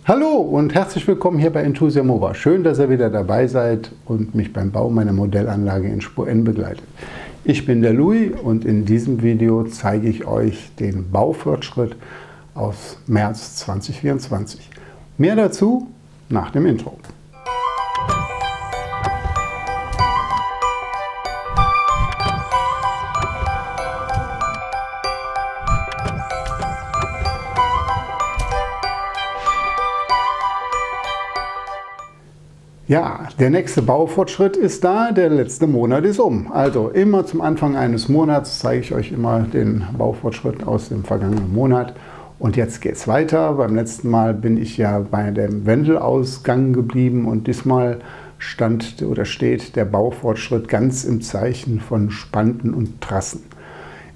Hallo und herzlich willkommen hier bei Enthusiamova. Schön, dass ihr wieder dabei seid und mich beim Bau meiner Modellanlage in Spur N begleitet. Ich bin der Louis und in diesem Video zeige ich euch den Baufortschritt aus März 2024. Mehr dazu nach dem Intro. Ja, der nächste Baufortschritt ist da, der letzte Monat ist um. Also immer zum Anfang eines Monats zeige ich euch immer den Baufortschritt aus dem vergangenen Monat. Und jetzt geht es weiter. Beim letzten Mal bin ich ja bei dem Wendelausgang geblieben und diesmal stand oder steht der Baufortschritt ganz im Zeichen von Spanten und Trassen.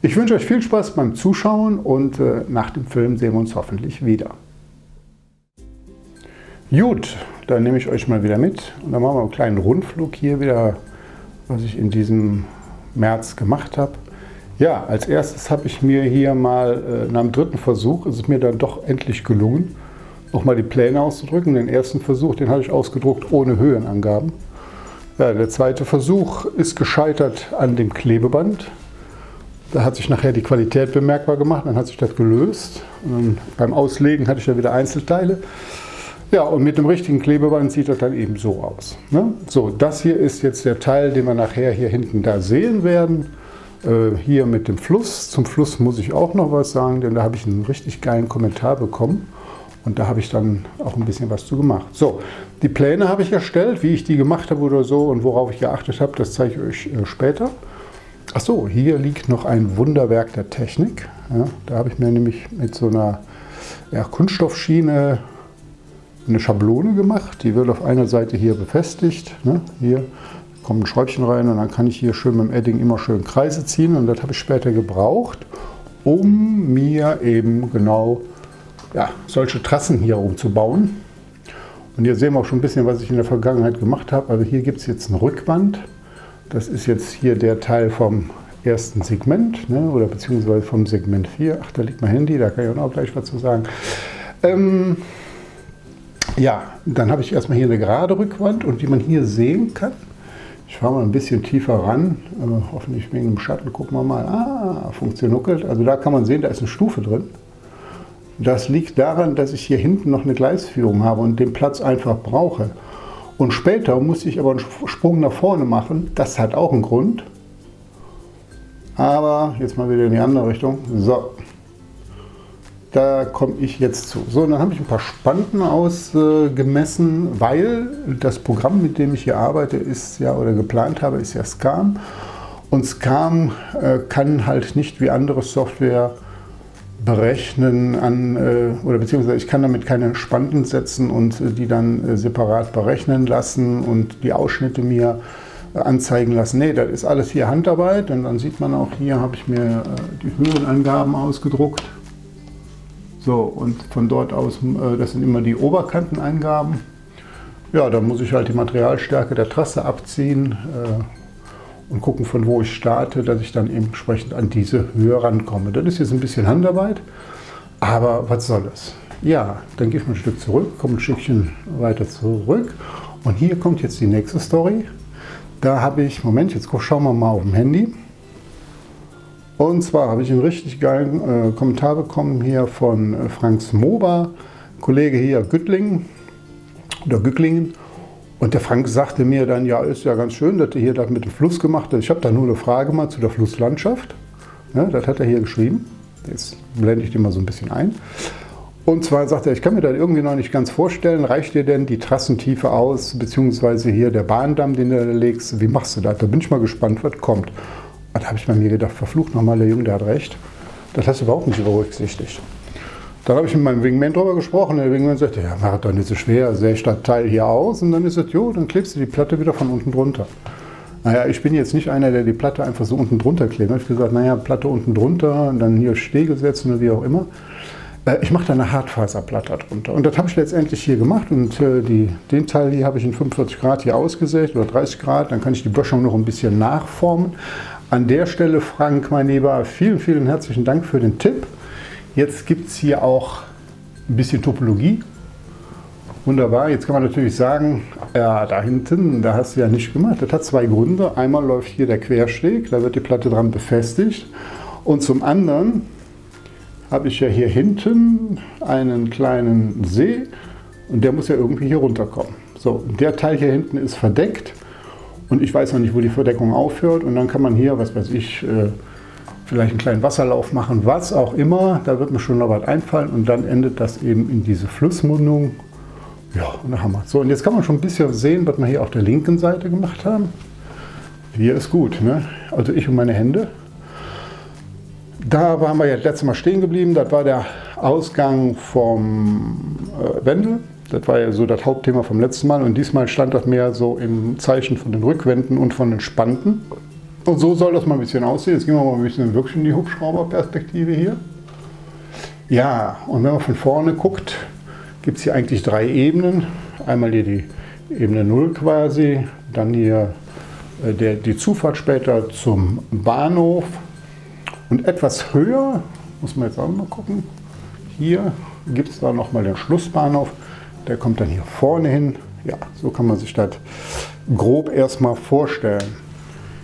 Ich wünsche euch viel Spaß beim Zuschauen und nach dem Film sehen wir uns hoffentlich wieder. Gut, dann nehme ich euch mal wieder mit und dann machen wir einen kleinen Rundflug hier wieder, was ich in diesem März gemacht habe. Ja, als erstes habe ich mir hier mal, nach dem dritten Versuch ist es mir dann doch endlich gelungen, nochmal die Pläne auszudrücken. Den ersten Versuch, den habe ich ausgedruckt ohne Höhenangaben. Ja, der zweite Versuch ist gescheitert an dem Klebeband. Da hat sich nachher die Qualität bemerkbar gemacht, dann hat sich das gelöst. Und beim Auslegen hatte ich ja wieder Einzelteile. Ja, und mit dem richtigen Klebeband sieht das dann eben so aus. Ne? So, das hier ist jetzt der Teil, den wir nachher hier hinten da sehen werden. Hier mit dem Fluss. Zum Fluss muss ich auch noch was sagen, denn da habe ich einen richtig geilen Kommentar bekommen. Und da habe ich dann auch ein bisschen was zu gemacht. So, die Pläne habe ich erstellt, wie ich die gemacht habe oder so und worauf ich geachtet habe, das zeige ich euch später. Ach so, hier liegt noch ein Wunderwerk der Technik. Ja, da habe ich mir nämlich mit so einer Kunststoffschiene eine Schablone gemacht, die wird auf einer Seite hier befestigt. Ne? Hier kommt ein Schräubchen rein und dann kann ich hier schön mit dem Edding immer schön Kreise ziehen und das habe ich später gebraucht, um mir eben genau solche Trassen hier umzubauen. Und hier sehen wir auch schon ein bisschen, was ich in der Vergangenheit gemacht habe. Also hier gibt es jetzt ein Rückband. Das ist jetzt hier der Teil vom ersten Segment, ne? Oder beziehungsweise vom Segment 4. Ach, da liegt mein Handy, da kann ich auch gleich was zu sagen. Ja, dann habe ich erstmal hier eine gerade Rückwand und wie man hier sehen kann, ich fahre mal ein bisschen tiefer ran, hoffentlich wegen dem Schatten, gucken wir mal, funktioniert. Also da kann man sehen, da ist eine Stufe drin. Das liegt daran, dass ich hier hinten noch eine Gleisführung habe und den Platz einfach brauche. Und später musste ich aber einen Sprung nach vorne machen, das hat auch einen Grund. Aber jetzt mal wieder in die andere Richtung. So. Da komme ich jetzt zu. So, dann habe ich ein paar Spanten ausgemessen, weil das Programm, mit dem ich hier arbeite, ist ja oder geplant habe, ist ja SCAM. Und SCAM kann halt nicht wie andere Software berechnen oder beziehungsweise ich kann damit keine Spanten setzen und die dann separat berechnen lassen und die Ausschnitte mir anzeigen lassen. Nee, das ist alles hier Handarbeit und dann sieht man auch hier, habe ich mir die Höhenangaben ausgedruckt. So, und von dort aus, das sind immer die Oberkanteneingaben. Ja, da muss ich halt die Materialstärke der Trasse abziehen und gucken, von wo ich starte, dass ich dann eben entsprechend an diese Höhe rankomme. Das ist jetzt ein bisschen Handarbeit, aber was soll es? Ja, dann gehe ich mal ein Stück zurück, komme ein Stückchen weiter zurück und hier kommt jetzt die nächste Story. Da habe ich, Moment, jetzt schauen wir mal auf dem Handy. Und zwar habe ich einen richtig geilen Kommentar bekommen hier von Franks Moba, Kollege hier Güttlingen. Und der Frank sagte mir dann, ja, ist ja ganz schön, dass du hier das mit dem Fluss gemacht hast. Ich habe da nur eine Frage mal zu der Flusslandschaft. Ja, das hat er hier geschrieben. Jetzt blende ich den mal so ein bisschen ein. Und zwar sagt er, ich kann mir das irgendwie noch nicht ganz vorstellen. Reicht dir denn die Trassentiefe aus, beziehungsweise hier der Bahndamm, den du da legst? Wie machst du das? Da bin ich mal gespannt, was kommt. Da habe ich bei mir gedacht, verflucht nochmal, der Junge, der hat recht. Das hast du überhaupt nicht berücksichtigt. Dann habe ich mit meinem Wingman drüber gesprochen. Der Wingman sagte, ja, mach doch nicht so schwer, säge ich das Teil hier aus und dann ist es, jo, dann klebst du die Platte wieder von unten drunter. Naja, ich bin jetzt nicht einer, der die Platte einfach so unten drunter klebt. Da habe ich gesagt, naja, Platte unten drunter und dann hier Stege setzen oder wie auch immer. Ich mache da eine Hartfaserplatte drunter. Und das habe ich letztendlich hier gemacht. Und den Teil hier habe ich in 45 Grad hier ausgesägt oder 30 Grad. Dann kann ich die Böschung noch ein bisschen nachformen. An der Stelle, Frank, mein Lieber, vielen, vielen herzlichen Dank für den Tipp. Jetzt gibt es hier auch ein bisschen Topologie. Wunderbar, jetzt kann man natürlich sagen, ja, da hinten, da hast du ja nichts gemacht. Das hat zwei Gründe. Einmal läuft hier der Quersteg, da wird die Platte dran befestigt. Und zum anderen habe ich ja hier hinten einen kleinen See und der muss ja irgendwie hier runterkommen. So, der Teil hier hinten ist verdeckt und ich weiß noch nicht, wo die Verdeckung aufhört. Und dann kann man hier, was weiß ich, vielleicht einen kleinen Wasserlauf machen, was auch immer. Da wird mir schon noch was einfallen und dann endet das eben in diese Flussmündung. Ja, und da haben wir. So, und jetzt kann man schon ein bisschen sehen, was wir hier auf der linken Seite gemacht haben. Hier ist gut, ne? Also ich und meine Hände. Da waren wir ja letztes Mal stehen geblieben. Das war der Ausgang vom Wendel. Das war ja so das Hauptthema vom letzten Mal. Und diesmal stand das mehr so im Zeichen von den Rückwänden und von den Spanten. Und so soll das mal ein bisschen aussehen. Jetzt gehen wir mal ein bisschen wirklich in die Hubschrauberperspektive hier. Ja, und wenn man von vorne guckt, gibt es hier eigentlich drei Ebenen. Einmal hier die Ebene 0 quasi, dann hier die Zufahrt später zum Bahnhof. Und etwas höher, muss man jetzt auch mal gucken, hier gibt es da nochmal den Schlussbahnhof. Der kommt dann hier vorne hin. Ja, so kann man sich das grob erstmal vorstellen.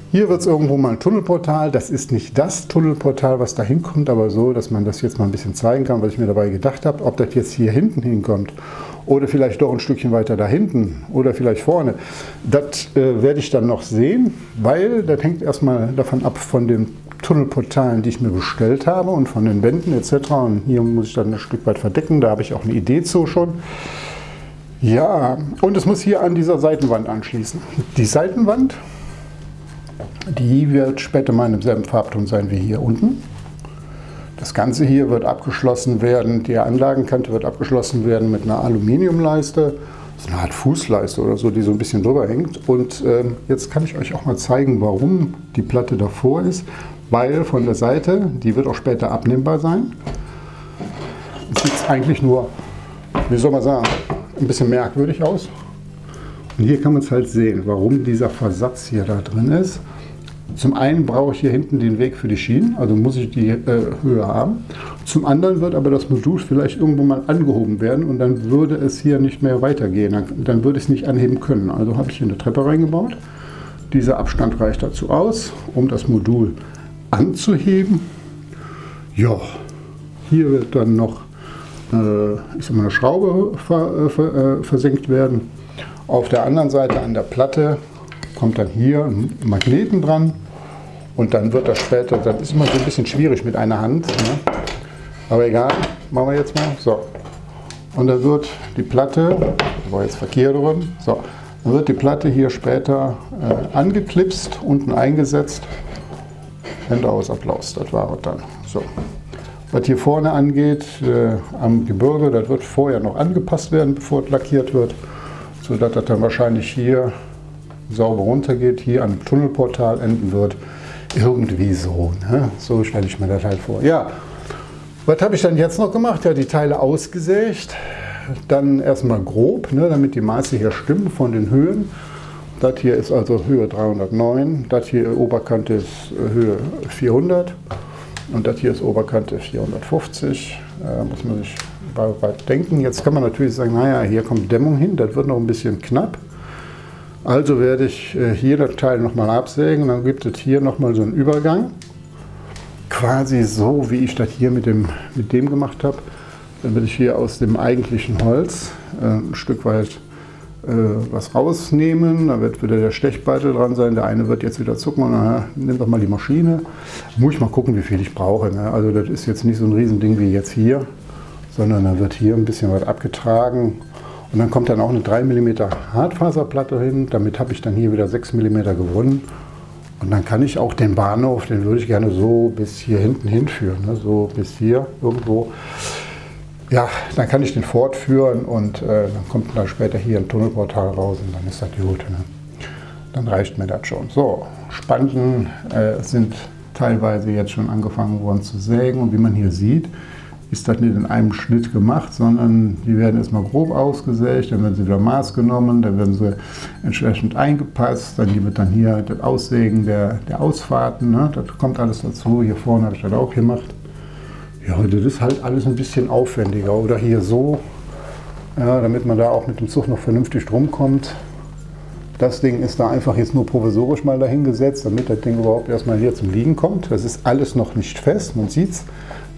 Hier wird es irgendwo mal ein Tunnelportal. Das ist nicht das Tunnelportal, was da hinkommt, aber so, dass man das jetzt mal ein bisschen zeigen kann, was ich mir dabei gedacht habe. Ob das jetzt hier hinten hinkommt oder vielleicht doch ein Stückchen weiter da hinten oder vielleicht vorne, das werde ich dann noch sehen, weil das hängt erstmal davon ab von den Tunnelportalen, die ich mir bestellt habe und von den Wänden etc. Und hier muss ich dann ein Stück weit verdecken, da habe ich auch eine Idee zu schon. Ja, und es muss hier an dieser Seitenwand anschließen. Die Seitenwand, die wird später mal in demselben Farbton sein wie hier unten. Das Ganze hier wird abgeschlossen werden, die Anlagenkante wird abgeschlossen werden mit einer Aluminiumleiste, so eine Art Fußleiste oder so, die so ein bisschen drüber hängt. Und jetzt kann ich euch auch mal zeigen, warum die Platte davor ist, weil von der Seite, die wird auch später abnehmbar sein. Sieht eigentlich nur, wie soll man sagen, ein bisschen merkwürdig aus. Und hier kann man es halt sehen, warum dieser Versatz hier da drin ist. Zum einen brauche ich hier hinten den Weg für die Schienen, also muss ich die Höhe haben. Zum anderen wird aber das Modul vielleicht irgendwo mal angehoben werden und dann würde es hier nicht mehr weitergehen. Dann würde ich es nicht anheben können. Also habe ich hier eine Treppe reingebaut. Dieser Abstand reicht dazu aus, um das Modul anzuheben. Ja, hier wird dann noch eine Schraube versenkt werden. Auf der anderen Seite an der Platte kommt dann hier ein Magneten dran und dann wird das später, das ist immer so ein bisschen schwierig mit einer Hand, ne? Aber egal, machen wir jetzt mal. So. Und dann wird die Platte, da war jetzt Verkehr drin, so, dann wird die Platte hier später angeklipst, unten eingesetzt. Hände aus, Applaus, das war es dann. So. Was hier vorne angeht, am Gebirge, das wird vorher noch angepasst werden, bevor es lackiert wird, sodass das dann wahrscheinlich hier sauber runtergeht, hier an dem Tunnelportal enden wird. Irgendwie so, ne? So stelle ich mir das halt vor. Ja, was habe ich dann jetzt noch gemacht? Ja, die Teile ausgesägt, dann erstmal grob, ne, damit die Maße hier stimmen von den Höhen. Das hier ist also Höhe 309, das hier Oberkante ist Höhe 400 und das hier ist Oberkante 450. Muss man sich weit denken. Jetzt kann man natürlich sagen, naja, hier kommt Dämmung hin, das wird noch ein bisschen knapp. Also werde ich hier das Teil nochmal absägen und dann gibt es hier nochmal so einen Übergang. Quasi so, wie ich das hier mit dem gemacht habe. Dann werde ich hier aus dem eigentlichen Holz ein Stück weit was rausnehmen. Da wird wieder der Stechbeitel dran sein. Der eine wird jetzt wieder zucken und dann nimm doch mal die Maschine. Muss ich mal gucken, wie viel ich brauche. Ne? Also das ist jetzt nicht so ein Riesending wie jetzt hier, sondern da wird hier ein bisschen was abgetragen. Und dann kommt dann auch eine 3 mm Hartfaserplatte hin. Damit habe ich dann hier wieder 6 mm gewonnen. Und dann kann ich auch den Bahnhof, den würde ich gerne so bis hier hinten hinführen. Ne? So bis hier irgendwo. Ja, dann kann ich den fortführen und dann kommt dann später hier ein Tunnelportal raus und dann ist das gut. Ne? Dann reicht mir das schon. So, Spanten sind teilweise jetzt schon angefangen worden zu sägen und wie man hier sieht, ist das nicht in einem Schnitt gemacht, sondern die werden erstmal grob ausgesägt, dann werden sie wieder Maß genommen, dann werden sie entsprechend eingepasst, dann wird dann hier das Aussägen der Ausfahrten, ne? Das kommt alles dazu. Hier vorne habe ich das auch gemacht. Ja, das ist halt alles ein bisschen aufwendiger. Oder hier so, ja, damit man da auch mit dem Zug noch vernünftig drum kommt. Das Ding ist da einfach jetzt nur provisorisch mal dahingesetzt, damit das Ding überhaupt erstmal hier zum Liegen kommt. Das ist alles noch nicht fest, man sieht es,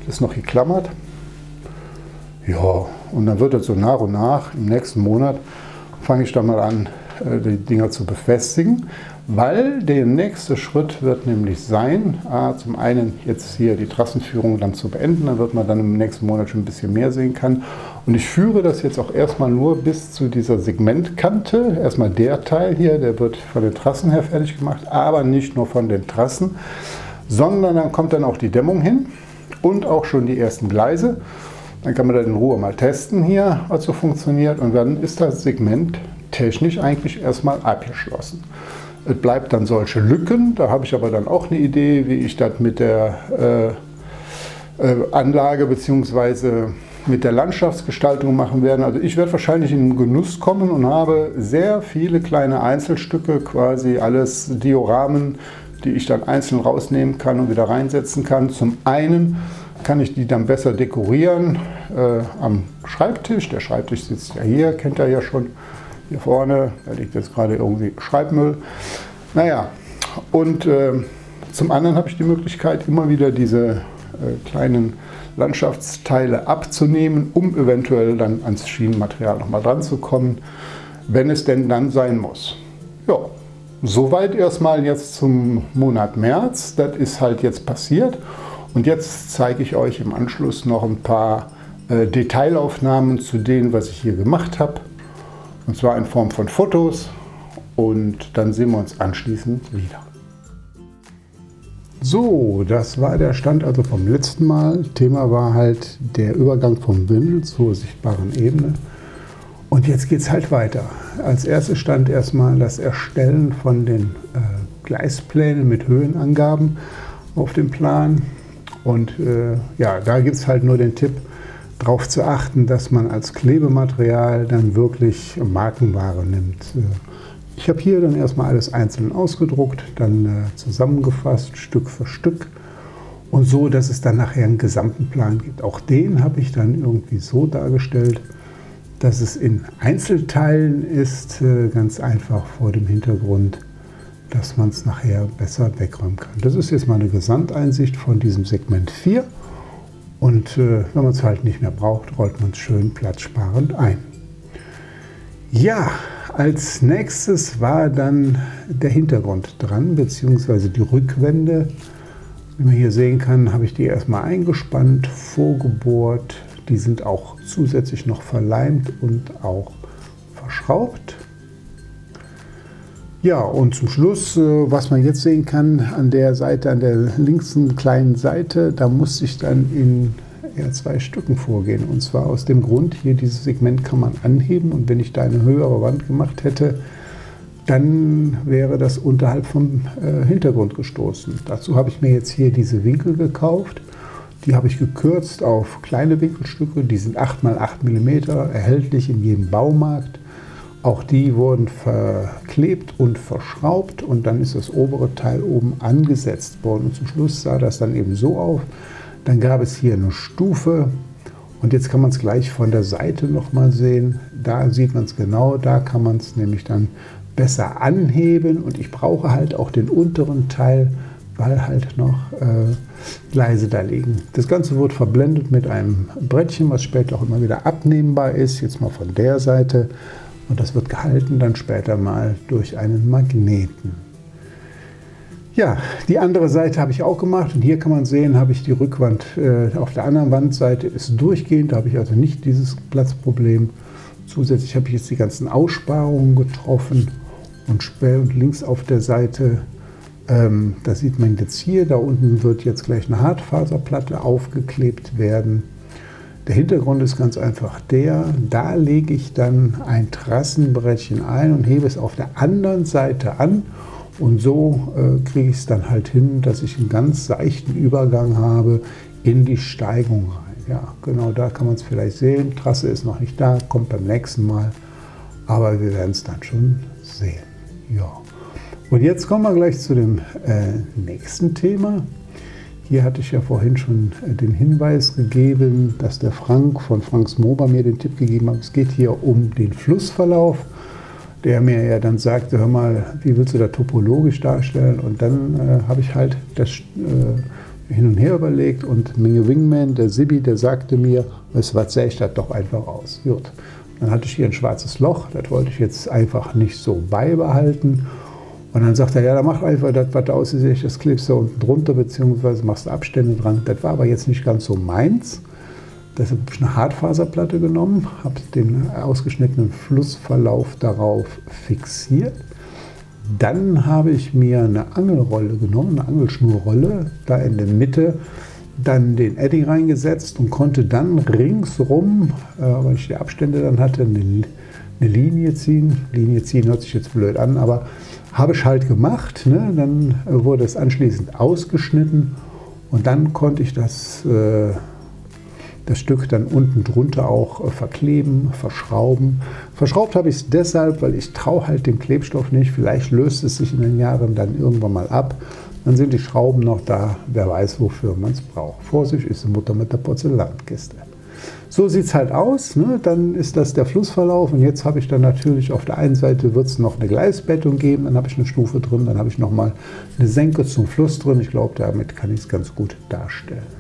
das ist noch geklammert. Ja, und dann wird es so nach und nach, im nächsten Monat fange ich dann mal an, die Dinger zu befestigen, weil der nächste Schritt wird nämlich sein, zum einen jetzt hier die Trassenführung dann zu beenden, dann wird man dann im nächsten Monat schon ein bisschen mehr sehen kann. Und ich führe das jetzt auch erstmal nur bis zu dieser Segmentkante. Erstmal der Teil hier, der wird von den Trassen her fertig gemacht, aber nicht nur von den Trassen, sondern dann kommt dann auch die Dämmung hin und auch schon die ersten Gleise. Dann kann man das in Ruhe mal testen hier, was so funktioniert, und dann ist das Segment technisch eigentlich erstmal abgeschlossen. Es bleibt dann solche Lücken, da habe ich aber dann auch eine Idee, wie ich das mit der Anlage bzw. mit der Landschaftsgestaltung machen werde. Also ich werde wahrscheinlich in den Genuss kommen und habe sehr viele kleine Einzelstücke, quasi alles Dioramen, die ich dann einzeln rausnehmen kann und wieder reinsetzen kann. Zum einen kann ich die dann besser dekorieren am Schreibtisch. Der Schreibtisch sitzt ja hier, kennt ihr ja schon. Hier vorne, da liegt jetzt gerade irgendwie Schreibmüll. Naja, und zum anderen habe ich die Möglichkeit, immer wieder diese kleinen Landschaftsteile abzunehmen, um eventuell dann ans Schienenmaterial nochmal dran zu kommen, wenn es denn dann sein muss. Ja, soweit erstmal jetzt zum Monat März. Das ist halt jetzt passiert. Und jetzt zeige ich euch im Anschluss noch ein paar Detailaufnahmen zu dem, was ich hier gemacht habe. Und zwar in Form von Fotos. Und dann sehen wir uns anschließend wieder. So, das war der Stand also vom letzten Mal. Thema war halt der Übergang vom Bündel zur sichtbaren Ebene. Und jetzt geht es halt weiter. Als erstes stand erstmal das Erstellen von den Gleisplänen mit Höhenangaben auf dem Plan. Und ja, da gibt es halt nur den Tipp, darauf zu achten, dass man als Klebematerial dann wirklich Markenware nimmt. Ich habe hier dann erstmal alles einzeln ausgedruckt, dann zusammengefasst, Stück für Stück. Und so, dass es dann nachher einen gesamten Plan gibt. Auch den habe ich dann irgendwie so dargestellt, dass es in Einzelteilen ist, ganz einfach vor dem Hintergrund, dass man es nachher besser wegräumen kann. Das ist jetzt mal eine Gesamteinsicht von diesem Segment 4. Und wenn man es halt nicht mehr braucht, rollt man es schön platzsparend ein. Ja, als nächstes war dann der Hintergrund dran, beziehungsweise die Rückwände. Wie man hier sehen kann, habe ich die erstmal eingespannt, vorgebohrt. Die sind auch zusätzlich noch verleimt und auch verschraubt. Ja, und zum Schluss, was man jetzt sehen kann, an der Seite, an der linksten kleinen Seite, da musste ich dann in zwei Stücken vorgehen. Und zwar aus dem Grund, hier dieses Segment kann man anheben, und wenn ich da eine höhere Wand gemacht hätte, dann wäre das unterhalb vom Hintergrund gestoßen. Dazu habe ich mir jetzt hier diese Winkel gekauft. Die habe ich gekürzt auf kleine Winkelstücke, die sind 8 x 8 mm, erhältlich in jedem Baumarkt. Auch die wurden verklebt und verschraubt, und dann ist das obere Teil oben angesetzt worden. Und zum Schluss sah das dann eben so auf. Dann gab es hier eine Stufe, und jetzt kann man es gleich von der Seite nochmal sehen. Da sieht man es genau, da kann man es nämlich dann besser anheben, und ich brauche halt auch den unteren Teil, weil halt noch Gleise da liegen. Das Ganze wird verblendet mit einem Brettchen, was später auch immer wieder abnehmbar ist, jetzt mal von der Seite. Und das wird gehalten dann später mal durch einen Magneten. Ja, die andere Seite habe ich auch gemacht, und hier kann man sehen, habe ich die Rückwand auf der anderen Wandseite ist durchgehend, da habe ich also nicht dieses Platzproblem. Zusätzlich habe ich jetzt die ganzen Aussparungen getroffen, und links auf der Seite, da sieht man jetzt hier, da unten wird jetzt gleich eine Hartfaserplatte aufgeklebt werden. Der Hintergrund ist ganz einfach da lege ich dann ein Trassenbrettchen ein und hebe es auf der anderen Seite an, und so kriege ich es dann halt hin, dass ich einen ganz seichten Übergang habe in die Steigung rein. Ja, genau, da kann man es vielleicht sehen. Trasse ist noch nicht da, kommt beim nächsten Mal, aber wir werden es dann schon sehen. Ja. Und jetzt kommen wir gleich zu dem nächsten Thema. Hier hatte ich ja vorhin schon den Hinweis gegeben, dass der Frank von Frank Smober mir den Tipp gegeben hat, es geht hier um den Flussverlauf, der mir ja dann sagte, hör mal, wie willst du das topologisch darstellen? Und dann habe ich halt das hin und her überlegt und Minge Wingman, der Sibi, der sagte mir, was sehe ich das doch einfach aus. Gut. Dann hatte ich hier ein schwarzes Loch, das wollte ich jetzt einfach nicht so beibehalten. Und dann sagt er, ja, dann mach einfach das, was da aussieht, das klebst du unten drunter, beziehungsweise machst du Abstände dran. Das war aber jetzt nicht ganz so meins. Deshalb habe ich eine Hartfaserplatte genommen, habe den ausgeschnittenen Flussverlauf darauf fixiert. Dann habe ich mir eine Angelrolle genommen, eine Angelschnurrolle, da in der Mitte dann den Edding reingesetzt und konnte dann ringsrum, weil ich die Abstände dann hatte, eine Linie ziehen. Linie ziehen hört sich jetzt blöd an, aber habe ich halt gemacht. Ne? Dann wurde es anschließend ausgeschnitten und dann konnte ich das Stück dann unten drunter auch verkleben, verschrauben. Verschraubt habe ich es deshalb, weil ich traue halt dem Klebstoff nicht. Vielleicht löst es sich in den Jahren dann irgendwann mal ab. Dann sind die Schrauben noch da. Wer weiß, wofür man es braucht. Vorsicht, ist die Mutter mit der Porzellankiste. So sieht es halt aus. Ne? Dann ist das der Flussverlauf. Und jetzt habe ich dann natürlich auf der einen Seite wird es noch eine Gleisbettung geben. Dann habe ich eine Stufe drin. Dann habe ich nochmal eine Senke zum Fluss drin. Ich glaube, damit kann ich es ganz gut darstellen.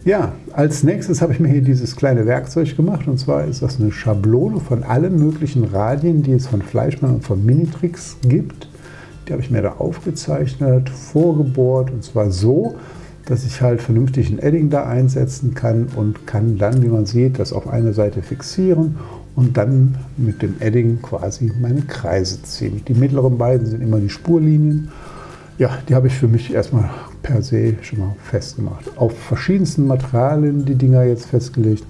Ja, als nächstes habe ich mir hier dieses kleine Werkzeug gemacht, und zwar ist das eine Schablone von allen möglichen Radien, die es von Fleischmann und von Minitrix gibt. Die habe ich mir da aufgezeichnet, vorgebohrt, und zwar so, dass ich halt vernünftig ein Edding da einsetzen kann und kann dann, wie man sieht, das auf eine Seite fixieren und dann mit dem Edding quasi meine Kreise ziehen. Die mittleren beiden sind immer die Spurlinien. Ja, die habe ich für mich erstmal per se schon mal festgemacht. Auf verschiedensten Materialien die Dinger jetzt festgelegt.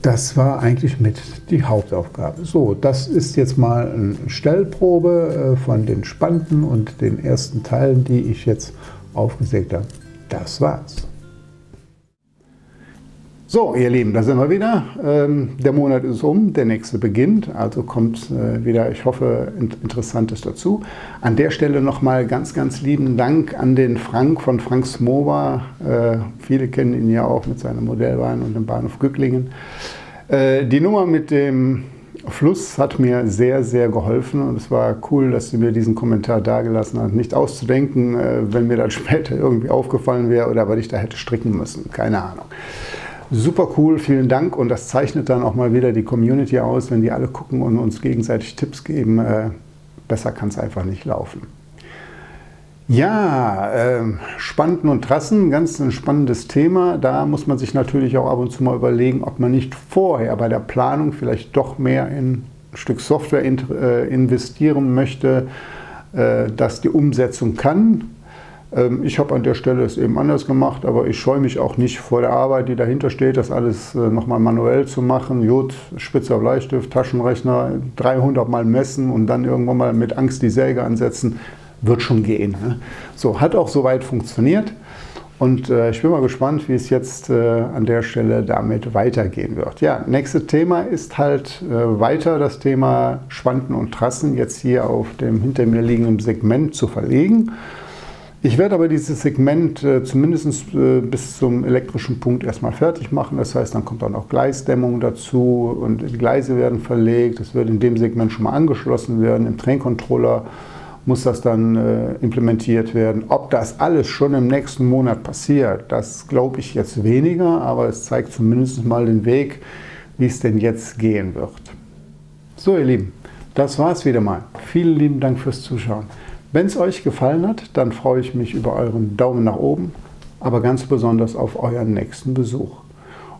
Das war eigentlich mit die Hauptaufgabe. So, das ist jetzt mal eine Stellprobe von den Spanten und den ersten Teilen, die ich jetzt aufgesägt habe. Das war's. So, ihr Lieben, da sind wir wieder. Der Monat ist um, der nächste beginnt, also kommt wieder, ich hoffe, Interessantes dazu. An der Stelle nochmal ganz, ganz lieben Dank an den Frank von Frank Smober. Viele kennen ihn ja auch mit seiner Modellbahn und dem Bahnhof Gücklingen. Die Nummer mit dem Fluss hat mir sehr, sehr geholfen, und es war cool, dass sie mir diesen Kommentar dagelassen hat. Nicht auszudenken, wenn mir das später irgendwie aufgefallen wäre oder weil ich da hätte stricken müssen, keine Ahnung. Super cool, vielen Dank, und das zeichnet dann auch mal wieder die Community aus, wenn die alle gucken und uns gegenseitig Tipps geben. Besser kann es einfach nicht laufen. Ja, Spanten und Trassen, ganz ein spannendes Thema. Da muss man sich natürlich auch ab und zu mal überlegen, ob man nicht vorher bei der Planung vielleicht doch mehr in ein Stück Software investieren möchte, dass die Umsetzung kann. Ich habe an der Stelle es eben anders gemacht, aber ich scheue mich auch nicht vor der Arbeit, die dahinter steht, das alles nochmal manuell zu machen. Jod, Spitzer Bleistift, Taschenrechner, 300 Mal messen und dann irgendwann mal mit Angst die Säge ansetzen, wird schon gehen. Ne? So, hat auch soweit funktioniert, und ich bin mal gespannt, wie es jetzt an der Stelle damit weitergehen wird. Ja, nächstes Thema ist halt weiter das Thema Spanten und Trassen jetzt hier auf dem hinter mir liegenden Segment zu verlegen. Ich werde aber dieses Segment zumindest bis zum elektrischen Punkt erstmal fertig machen. Das heißt, dann kommt auch noch Gleisdämmung dazu und die Gleise werden verlegt. Das wird in dem Segment schon mal angeschlossen werden. Im Train-Controller muss das dann implementiert werden. Ob das alles schon im nächsten Monat passiert, das glaube ich jetzt weniger, aber es zeigt zumindest mal den Weg, wie es denn jetzt gehen wird. So, ihr Lieben, das war es wieder mal. Vielen lieben Dank fürs Zuschauen. Wenn es euch gefallen hat, dann freue ich mich über euren Daumen nach oben, aber ganz besonders auf euren nächsten Besuch.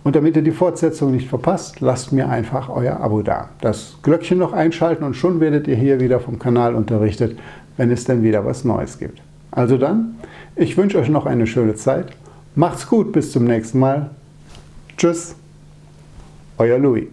Und damit ihr die Fortsetzung nicht verpasst, lasst mir einfach euer Abo da. Das Glöckchen noch einschalten, und schon werdet ihr hier wieder vom Kanal unterrichtet, wenn es denn wieder was Neues gibt. Also dann, ich wünsche euch noch eine schöne Zeit. Macht's gut, bis zum nächsten Mal. Tschüss, euer Louis.